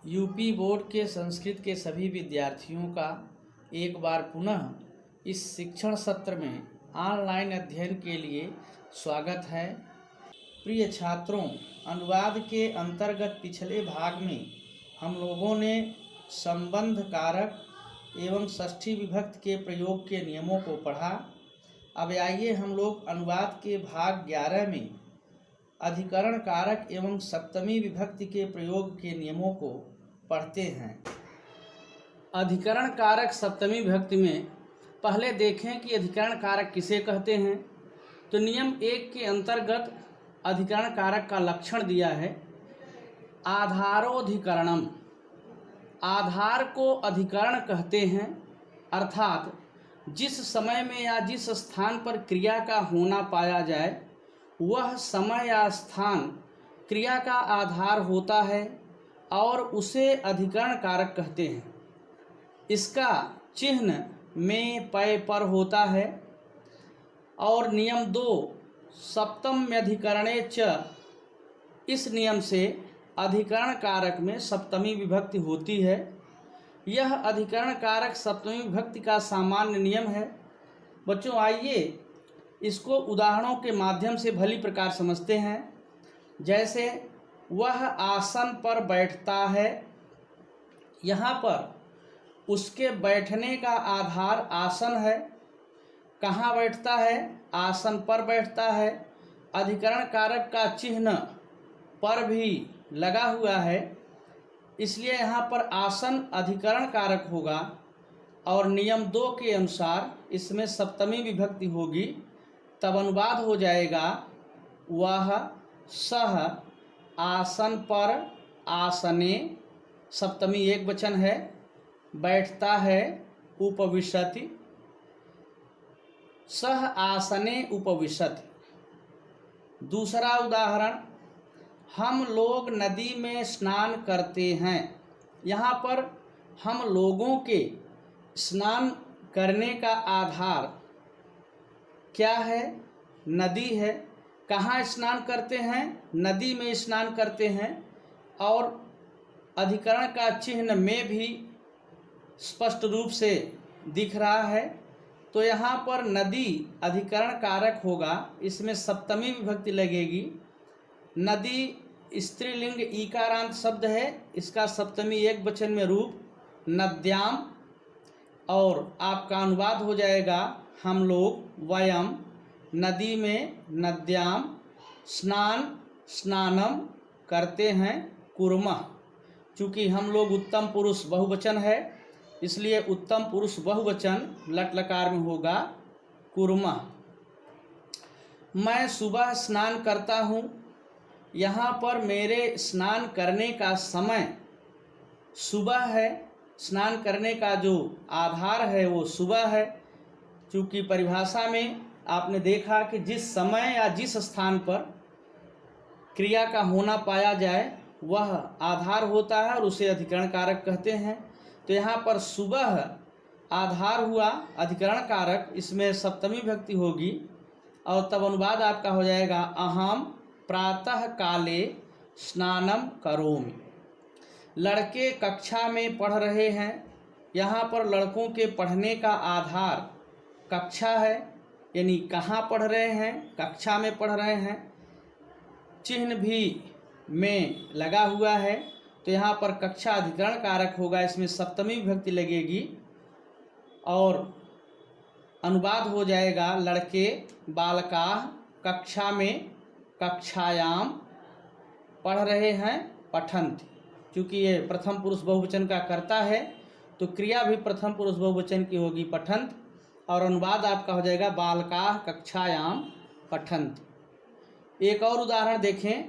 UP board के संस्कृत के सभी विद्यार्थियों का एक बार पुनः इस शिक्षण सत्र में ऑनलाइन अध्ययन के लिए स्वागत है। प्रिय छात्रों, अनुवाद के अंतर्गत पिछले भाग में हम लोगों ने संबंध कारक एवं षष्ठी विभक्ति के प्रयोग के नियमों को पढ़ा। अब आइए हम लोग अनुवाद के भाग 11 में अधिकरण कारक एवं सप्तमी विभक्ति के प्रयोग के नियमों को पढ़ते हैं। अधिकरण कारक सप्तमी विभक्ति में पहले देखें कि अधिकरण कारक किसे कहते हैं। तो नियम 1 के अंतर्गत अधिकरण कारक का लक्षण दिया है। आधारोधिकरणम, आधार को अधिकरण कहते हैं, अर्थात जिस समय में या जिस स्थान पर क्रिया का होना पाया जाए वह समय या स्थान क्रिया का आधार होता है और उसे अधिकरण कारक कहते हैं। इसका चिन्ह में पय पर होता है। और नियम 2 सप्तम्यधिकरणे च, इस नियम से अधिकरण कारक में सप्तमी विभक्ति होती है। यह अधिकरण कारक सप्तमी विभक्ति का सामान्य नियम है। बच्चों, आइए इसको उदाहरणों के माध्यम से भली प्रकार समझते हैं। जैसे वह आसन पर बैठता है, यहाँ पर उसके बैठने का आधार आसन है। कहाँ बैठता है? आसन पर बैठता है। अधिकरण कारक का चिन्ह पर भी लगा हुआ है, इसलिए यहाँ पर आसन अधिकरण कारक होगा। और नियम 2 के अनुसार इसमें सप्तमी विभक्ति होगी, तब अनुवाद हो जाएगा वह सह आसन पर आसने, सप्तमी एक वचन है, बैठता है उपविशति, सह आसने उपविशति। दूसरा उदाहरण, हम लोग नदी में स्नान करते हैं। यहाँ पर हम लोगों के स्नान करने का आधार क्या है? नदी है। कहाँ स्नान करते हैं? नदी में स्नान करते हैं। और अधिकरण का चिन्ह में भी स्पष्ट रूप से दिख रहा है। तो यहाँ पर नदी अधिकरण कारक होगा, इसमें सप्तमी विभक्ति लगेगी। नदी स्त्रीलिंग ईकारांत शब्द है, इसका सप्तमी एक वचन में रूप नद्याम, और आपका अनुवाद हो जाएगा हम लोग वयम नदी में नद्याम स्नान स्नानम करते हैं कुर्मः। चूँकि हम लोग उत्तम पुरुष बहुवचन है, इसलिए उत्तम पुरुष बहुवचन लट लकार में होगा कुर्मः। मैं सुबह स्नान करता हूँ। यहाँ पर मेरे स्नान करने का समय सुबह है। स्नान करने का जो आधार है वो सुबह है। चूँकि परिभाषा में आपने देखा कि जिस समय या जिस स्थान पर क्रिया का होना पाया जाए वह आधार होता है और उसे अधिकरण कारक कहते हैं। तो यहाँ पर सुबह आधार हुआ अधिकरण कारक, इसमें सप्तमी विभक्ति होगी और तब अनुवाद आपका हो जाएगा अहम प्रातः काले स्नानम करोमि। लड़के कक्षा में पढ़ रहे हैं। यहाँ पर लड़कों के पढ़ने का आधार कक्षा है, यानी कहाँ पढ़ रहे हैं? कक्षा में पढ़ रहे हैं। चिन्ह भी में लगा हुआ है, तो यहाँ पर कक्षा अधिकरण कारक होगा, इसमें सप्तमी विभक्ति लगेगी और अनुवाद हो जाएगा लड़के बालकाः कक्षा में कक्षायाम पढ़ रहे हैं पठन्ति। क्योंकि ये प्रथम पुरुष बहुवचन का कर्ता है तो क्रिया भी प्रथम पुरुष बहुवचन की होगी पठन्ति, और अनुवाद आपका हो जाएगा बालकाः कक्षायाम पठन्ति। एक और उदाहरण देखें,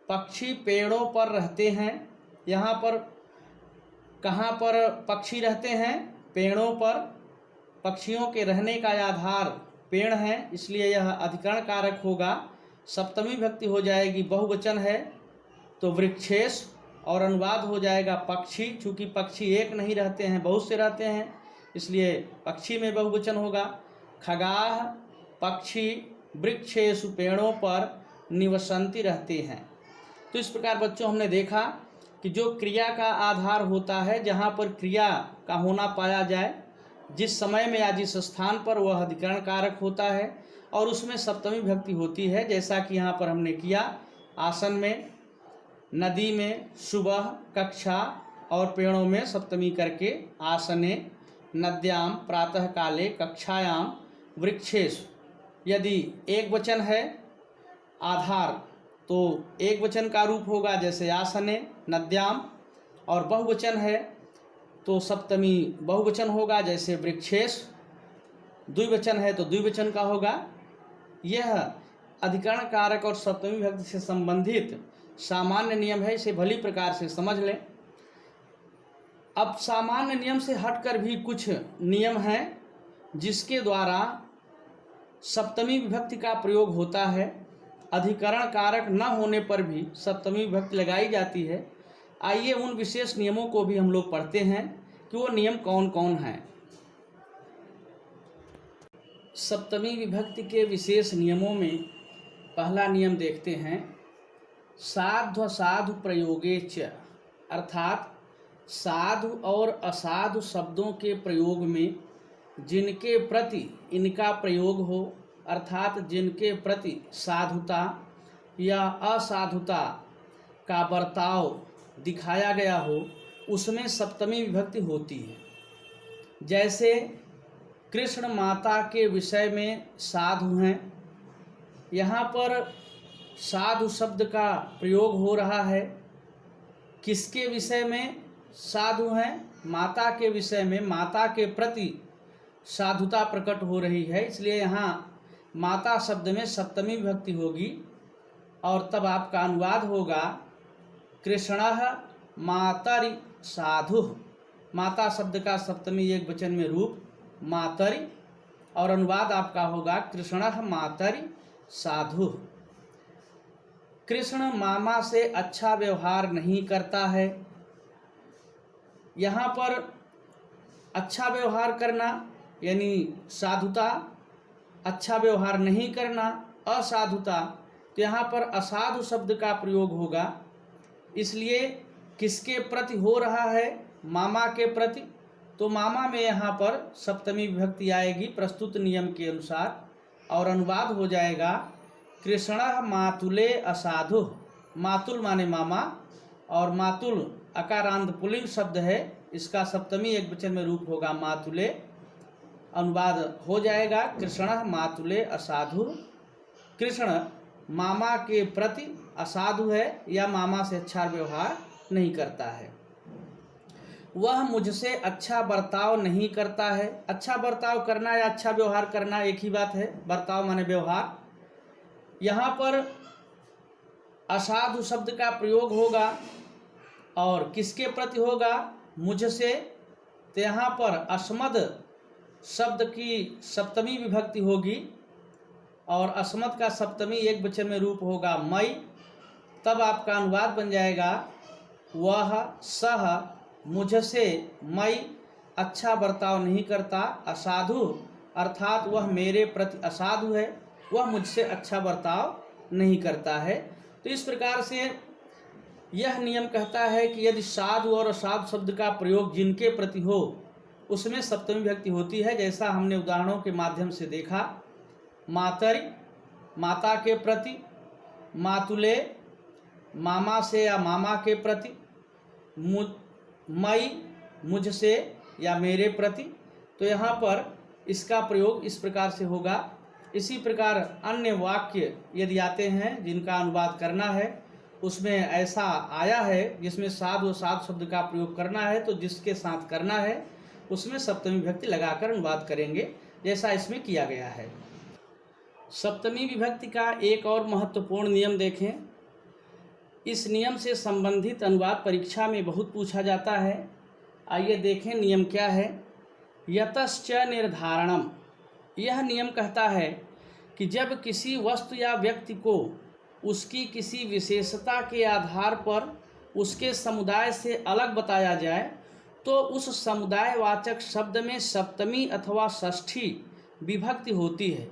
पक्षी पेड़ों पर रहते हैं। यहाँ पर कहाँ पर पक्षी रहते हैं? पेड़ों पर। पक्षियों के रहने का आधार पेड़ है, इसलिए यह अधिकरण कारक होगा। सप्तमी विभक्ति हो जाएगी, बहुवचन है तो वृक्षेश, और अनुवाद हो जाएगा पक्षी। चूँकि पक्षी एक नहीं रहते हैं, बहुत से रहते हैं, इसलिए पक्षी में बहुवचन होगा। खगाः पक्षी वृक्षेषु, पेड़ों पर निवसन्ति रहते हैं। तो इस प्रकार बच्चों हमने देखा कि जो क्रिया का आधार होता है, जहाँ पर क्रिया का होना पाया जाए, जिस समय में या जिस स्थान पर, वह अधिकरण कारक होता है और उसमें सप्तमी विभक्ति होती है। जैसा कि यहाँ पर हमने किया, आसन में, नदी में, सुबह, कक्षा और पेड़ों में सप्तमी करके, आसने, नद्याम, प्रातः काले, कक्षायाम, वृक्षेषु। यदि एक वचन है आधार तो एक वचन का रूप होगा, जैसे आसने, नद्याम, और बहुवचन है तो सप्तमी बहुवचन होगा, जैसे वृक्षेषु। द्विवचन है तो द्विवचन का होगा। यह अधिकरण कारक और सप्तमी विभक्ति से संबंधित सामान्य नियम है, इसे भली प्रकार से समझ लें। अब सामान्य नियम से हटकर भी कुछ नियम हैं जिसके द्वारा सप्तमी विभक्ति का प्रयोग होता है। अधिकरण कारक न होने पर भी सप्तमी विभक्ति लगाई जाती है। आइए उन विशेष नियमों को भी हम लोग पढ़ते हैं कि वो नियम कौन कौन हैं। सप्तमी विभक्ति के विशेष नियमों में पहला नियम देखते हैं, साध्वसाधु प्रयोगे च, अर्थात साधु और असाधु शब्दों के प्रयोग में जिनके प्रति इनका प्रयोग हो, अर्थात जिनके प्रति साधुता या असाधुता का बर्ताव दिखाया गया हो, उसमें सप्तमी विभक्ति होती है। जैसे कृष्ण माता के विषय में साधु हैं, यहाँ पर साधु शब्द का प्रयोग हो रहा है। किसके विषय में साधु हैं? माता के विषय में, माता के प्रति साधुता प्रकट हो रही है, इसलिए यहाँ माता शब्द में सप्तमी विभक्ति होगी और तब आपका अनुवाद होगा कृष्णः मातरि साधु। माता शब्द का सप्तमी एक वचन में रूप मातरि और अनुवाद आपका होगा कृष्णः मातरि साधु। कृष्ण मामा से अच्छा व्यवहार नहीं करता है। यहाँ पर अच्छा व्यवहार करना यानी साधुता, अच्छा व्यवहार नहीं करना असाधुता, तो यहाँ पर असाधु शब्द का प्रयोग होगा। इसलिए किसके प्रति हो रहा है? मामा के प्रति, तो मामा में यहाँ पर सप्तमी विभक्ति आएगी प्रस्तुत नियम के अनुसार और अनुवाद हो जाएगा कृष्णः मातुले असाधु। मातुल माने मामा और मातुल अकारांत पुल्लिंग शब्द है, इसका सप्तमी एक वचन में रूप होगा मातुले। अनुवाद हो जाएगा कृष्णः मातुले असाधु। कृष्ण मामा के प्रति असाधु है या मामा से अच्छा व्यवहार नहीं करता है। वह मुझसे अच्छा बर्ताव नहीं करता है। अच्छा बर्ताव करना या अच्छा व्यवहार करना एक ही बात है। बर्ताव माने व्यवहार। यहाँ पर असाधु शब्द का प्रयोग होगा और किसके प्रति होगा? मुझसे। तो यहाँ पर अस्मद शब्द की सप्तमी विभक्ति होगी और अस्मद का सप्तमी एक वचन में रूप होगा मई। तब आपका अनुवाद बन जाएगा वह सह मुझसे मई अच्छा बर्ताव नहीं करता। असाधु अर्थात वह मेरे प्रति असाधु है, वह मुझसे अच्छा बर्ताव नहीं करता है। तो इस प्रकार से यह नियम कहता है कि यदि साधु और असाधु शब्द का प्रयोग जिनके प्रति हो उसमें सप्तमी विभक्ति होती है। जैसा हमने उदाहरणों के माध्यम से देखा, मातरि माता के प्रति, मातुले मामा से या मामा के प्रति, मई मुझसे या मेरे प्रति। तो यहाँ पर इसका प्रयोग इस प्रकार से होगा। इसी प्रकार अन्य वाक्य यदि आते हैं जिनका अनुवाद करना है, उसमें ऐसा आया है जिसमें साधु और साधु शब्द का प्रयोग करना है, तो जिसके साथ करना है उसमें सप्तमी विभक्ति लगाकर अनुवाद करेंगे, जैसा इसमें किया गया है। सप्तमी विभक्ति का एक और महत्वपूर्ण नियम देखें। इस नियम से संबंधित अनुवाद परीक्षा में बहुत पूछा जाता है। आइए देखें नियम क्या है। यतश्च निर्धारणम, यह नियम कहता है कि जब किसी वस्तु या व्यक्ति को उसकी किसी विशेषता के आधार पर उसके समुदाय से अलग बताया जाए तो उस समुदायवाचक शब्द में सप्तमी अथवा षष्ठी विभक्ति होती है।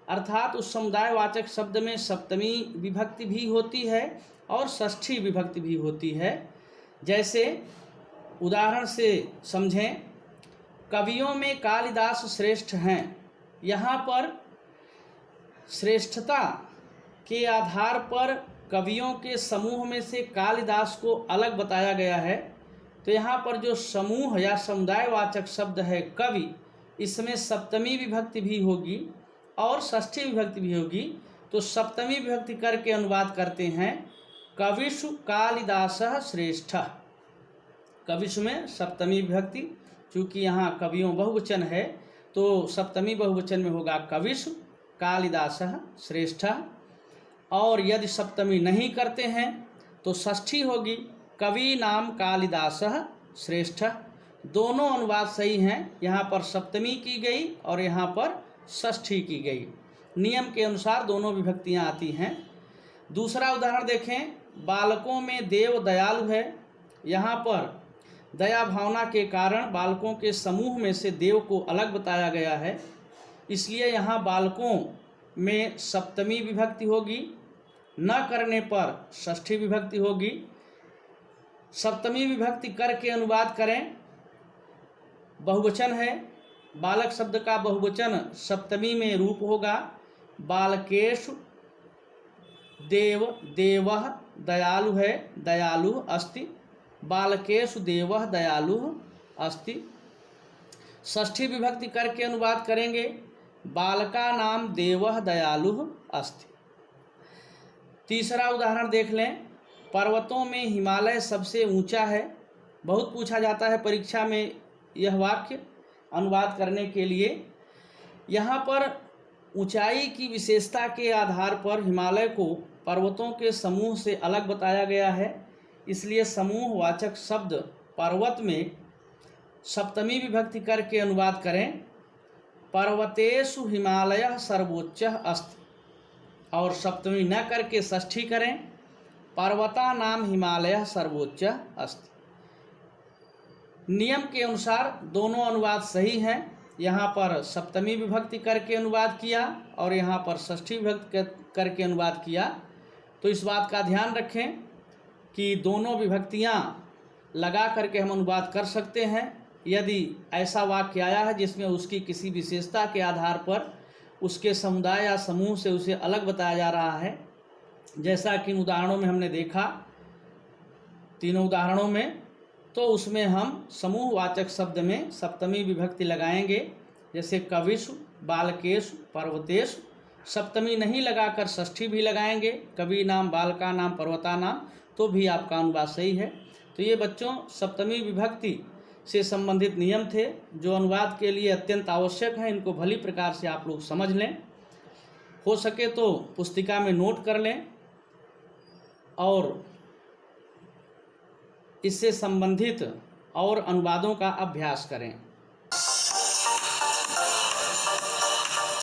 अर्थात उस समुदायवाचक शब्द में सप्तमी विभक्ति भी होती है और षष्ठी विभक्ति भी होती है। जैसे उदाहरण से समझें, कवियों में कालिदास श्रेष्ठ हैं। यहाँ पर श्रेष्ठता के आधार पर कवियों के समूह में से कालिदास को अलग बताया गया है। तो यहाँ पर जो समूह या समुदायवाचक शब्द है कवि, इसमें सप्तमी विभक्ति भी होगी और षष्ठी विभक्ति भी होगी। तो सप्तमी विभक्ति करके अनुवाद करते हैं, कविषु कालिदासः श्रेष्ठः। कविषु में सप्तमी विभक्ति, चूँकि यहाँ कवियों बहुवचन है तो सप्तमी बहुवचन में होगा कविषु कालिदासः श्रेष्ठः। और यदि सप्तमी नहीं करते हैं तो षष्ठी होगी, कवि नाम कालिदासः श्रेष्ठः। दोनों अनुवाद सही हैं, यहाँ पर सप्तमी की गई और यहाँ पर षष्ठी की गई। नियम के अनुसार दोनों विभक्तियाँ आती हैं। दूसरा उदाहरण देखें, बालकों में देव दयालु है। यहाँ पर दया भावना के कारण बालकों के समूह में से देव को अलग बताया गया है, इसलिए यहाँ बालकों में सप्तमी विभक्ति होगी, न करने पर षष्ठी विभक्ति होगी। सप्तमी विभक्ति करके अनुवाद करें, बहुवचन है, बालक शब्द का बहुवचन सप्तमी में रूप होगा, बालकेषु देव देवः दयालु है, दयालु अस्ति, बालकेषु देवः दयालु अस्ति। षष्ठी विभक्ति करके अनुवाद करेंगे, बालका नाम देवः दयालु अस्ति। तीसरा उदाहरण देख लें, पर्वतों में हिमालय सबसे ऊंचा है। बहुत पूछा जाता है परीक्षा में यह वाक्य अनुवाद करने के लिए। यहाँ पर ऊंचाई की विशेषता के आधार पर हिमालय को पर्वतों के समूह से अलग बताया गया है, इसलिए समूहवाचक शब्द पर्वत में सप्तमी विभक्ति करके अनुवाद करें, पर्वतेषु हिमालयः सर्वोच्चः अस्ति। और सप्तमी न करके षष्ठी करें, पर्वता नाम हिमालयः सर्वोच्चः अस्ति। नियम के अनुसार दोनों अनुवाद सही हैं। यहाँ पर सप्तमी विभक्ति करके अनुवाद किया और यहाँ पर षष्ठी विभक्ति करके अनुवाद किया। तो इस बात का ध्यान रखें कि दोनों विभक्तियाँ लगा करके हम अनुवाद कर सकते हैं। यदि ऐसा वाक्य आया है जिसमें उसकी किसी विशेषता के आधार पर उसके समुदाय या समूह से उसे अलग बताया जा रहा है, जैसा कि इन उदाहरणों में हमने देखा, तीनों उदाहरणों में, तो उसमें हम समूहवाचक शब्द में सप्तमी विभक्ति लगाएंगे। जैसे कविषु, बालकेषु, पर्वतेषु, सप्तमी नहीं लगाकर षष्ठी भी लगाएंगे, कवि नाम, बालका नाम, पर्वता नाम, तो भी आपका अनुवाद सही है। तो ये बच्चों सप्तमी विभक्ति से संबंधित नियम थे जो अनुवाद के लिए अत्यंत आवश्यक हैं। इनको भली प्रकार से आप लोग समझ लें, हो सके तो पुस्तिका में नोट कर लें और इससे संबंधित और अनुवादों का अभ्यास करें।